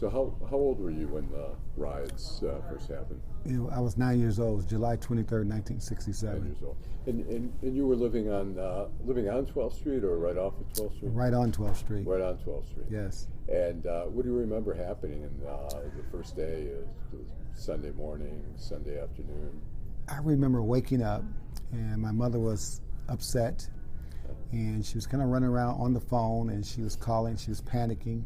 So how old were you when the riots first happened? I was 9 years old. It was July 23rd, 9 1967. years old. And you were living on 12th Street or right off of 12th Street? Right on 12th Street. Right on 12th Street. Yes. And what do you remember happening in the first day, Sunday morning, Sunday afternoon? I remember waking up, and my mother was upset, and she was kind of running around on the phone, and she was calling, she was panicking.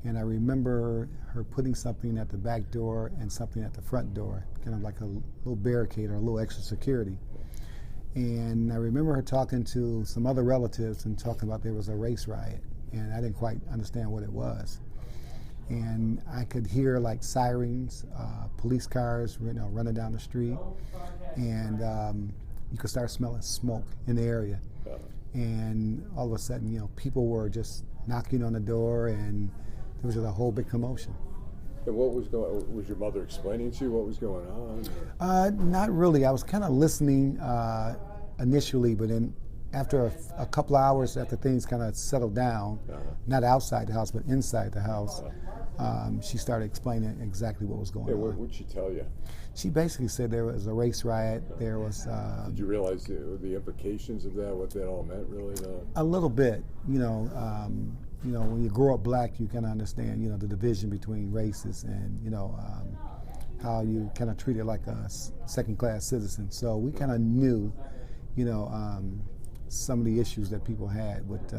And I remember her putting something at the back door and something at the front door, kind of like a little barricade or a little extra security. And I remember her talking to some other relatives and talking about there was a race riot, and I didn't quite understand what it was. And I could hear like sirens, police cars, running down the street, and you could start smelling smoke in the area. And all of a sudden, people were just knocking on the door, and there was just a whole big commotion. And what was was your mother explaining to you what was going on? Not really. I was kind of listening initially, but then after a couple of hours, after things kind of settled down, not outside the house, but inside the house, she started explaining exactly what was going on. What did she tell you? She basically said there was a race riot. There was. Did you realize the implications of that? What that all meant, really? A little bit, when you grow up black, you kind of understand, the division between races and, how you kind of treat it like a second-class citizen. So we kind of knew, some of the issues that people had with,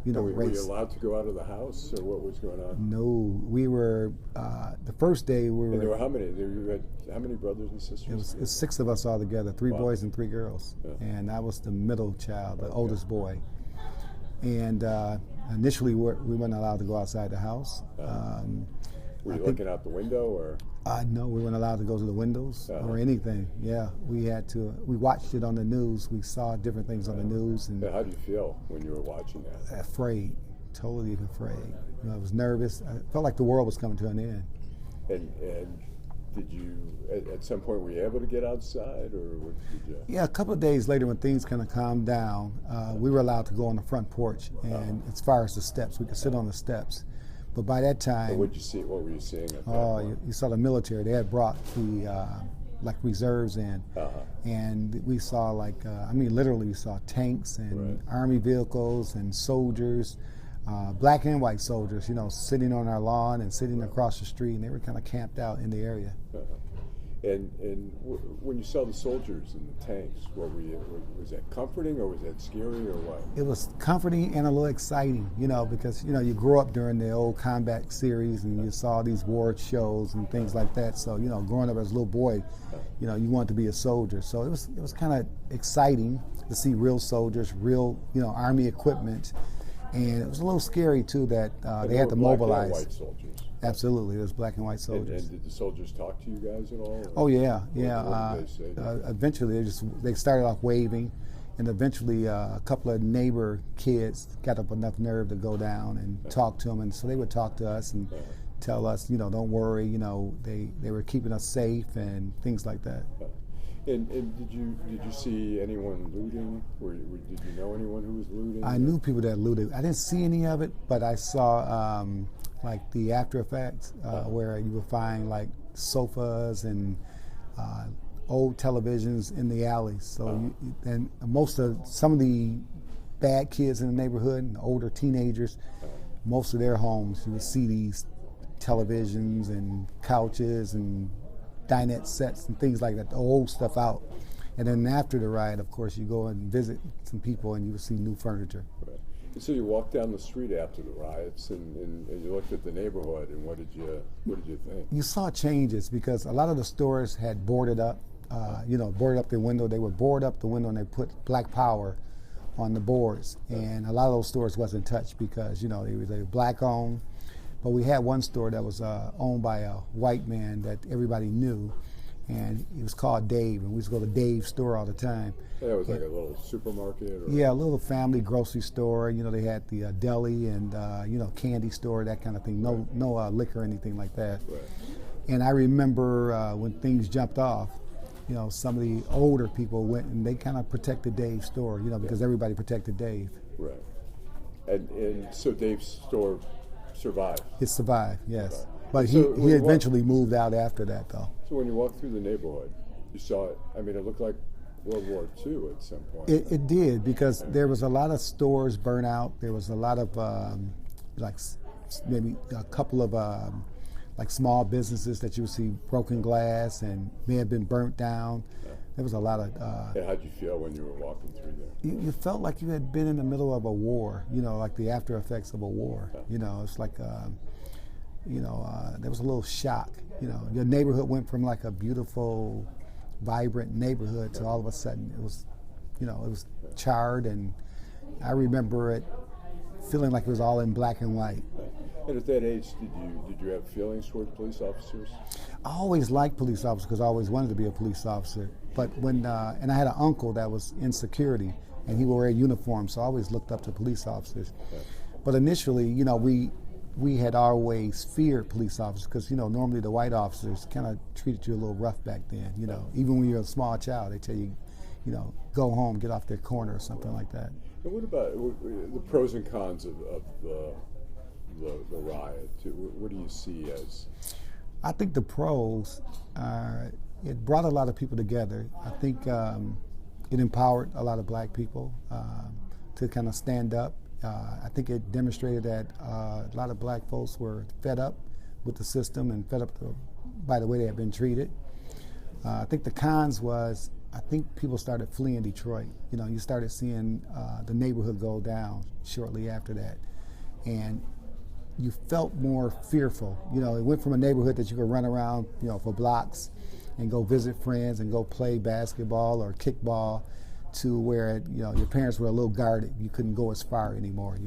race. Were you allowed to go out of the house, or what was going on? No, we were, the first day we were... And there were how many? You had how many brothers and sisters? It was 6 of us all together, 3 boys and 3 girls. Yeah. And I was the middle child, the oldest boy. And initially, we weren't allowed to go outside the house. Were you looking out the window, or? No, we weren't allowed to go to the windows or anything. Yeah, we had to. We watched it on the news. We saw different things on the news. And how did you feel when you were watching that? Afraid, totally afraid. I was nervous. I felt like the world was coming to an end. And did you, at some point, were you able to get outside, or did you? Yeah, a couple of days later, when things kind of calmed down, we were allowed to go on the front porch, and as far as the steps, we could sit on the steps. But by that time, what did you see? What were you seeing at that point? You saw the military. They had brought the reserves in, and we saw literally we saw tanks and army vehicles and soldiers. Black and white soldiers, sitting on our lawn and sitting across the street, and they were kind of camped out in the area. And when you saw the soldiers and the tanks, was that comforting, or was that scary, or what? It was comforting and a little exciting, because you grew up during the old combat series, and you saw these war shows and things like that. So growing up as a little boy, you wanted to be a soldier. So it was kind of exciting to see real soldiers, real army equipment. And it was a little scary, too, that they had to mobilize. Black and white soldiers. Absolutely, there's black and white soldiers. And did the soldiers talk to you guys at all? Oh, yeah. What did they say? Eventually, they started off waving, and eventually a couple of neighbor kids got up enough nerve to go down and talk to them. And so they would talk to us and tell us, don't worry, they were keeping us safe and things like that. And did you see anyone looting? Did you know anyone who was looting? I knew people that looted. I didn't see any of it, but I saw the after effects where you would find sofas and old televisions in the alleys. So and some of the bad kids in the neighborhood and older teenagers, most of their homes you would see these televisions and couches and dinette sets and things like that, the old stuff out. And then after the riot, of course, you go and visit some people and you will see new furniture. Right. And so you walked down the street after the riots and you looked at the neighborhood, and what did you think? You saw changes because a lot of the stores had boarded up, boarded up the window. They would board up the window and they put Black Power on the boards. And a lot of those stores wasn't touched because, they were black owned. But we had one store that was owned by a white man that everybody knew, and it was called Dave, and we used to go to Dave's store all the time. Yeah, it was like a little supermarket? Yeah, a little family grocery store. They had the deli and, candy store, that kind of thing. No liquor or anything like that. Right. And I remember when things jumped off, some of the older people went and they kind of protected Dave's store, because everybody protected Dave. Right. And so Dave's store survived? It survived, yes. But So he eventually moved out after that, though. So when you walked through the neighborhood, you saw it. I mean, it looked like World War II at some point. It did, because there was a lot of stores burnt out. There was a lot of maybe a couple of like small businesses that you would see broken glass and may have been burnt down. There was a lot of. And how'd you feel when you were walking through there? You felt like you had been in the middle of a war. You know, like the after effects of a war. Yeah. You know, it's like. There was a little shock. You know, your neighborhood went from like a beautiful, vibrant neighborhood to all of a sudden it was, it was charred, and I remember it feeling like it was all in black and white. And at that age, did you have feelings toward police officers? I always liked police officers because I always wanted to be a police officer. But when and I had an uncle that was in security, and he wore a uniform, so I always looked up to police officers. Yeah. But initially, we had always feared police officers because, normally the white officers kind of treated you a little rough back then. Even when you're a small child, they tell you, go home, get off their corner or something like that. And what about the pros and cons of the riot? What do you see as? I think the pros are it brought a lot of people together. I think it empowered a lot of black people to kind of stand up. I think it demonstrated that a lot of black folks were fed up with the system and fed up by the way they had been treated. I think the cons was, I think people started fleeing Detroit. You started seeing the neighborhood go down shortly after that. And you felt more fearful. It went from a neighborhood that you could run around, for blocks and go visit friends and go play basketball or kickball, to where your parents were a little guarded. You couldn't go as far anymore.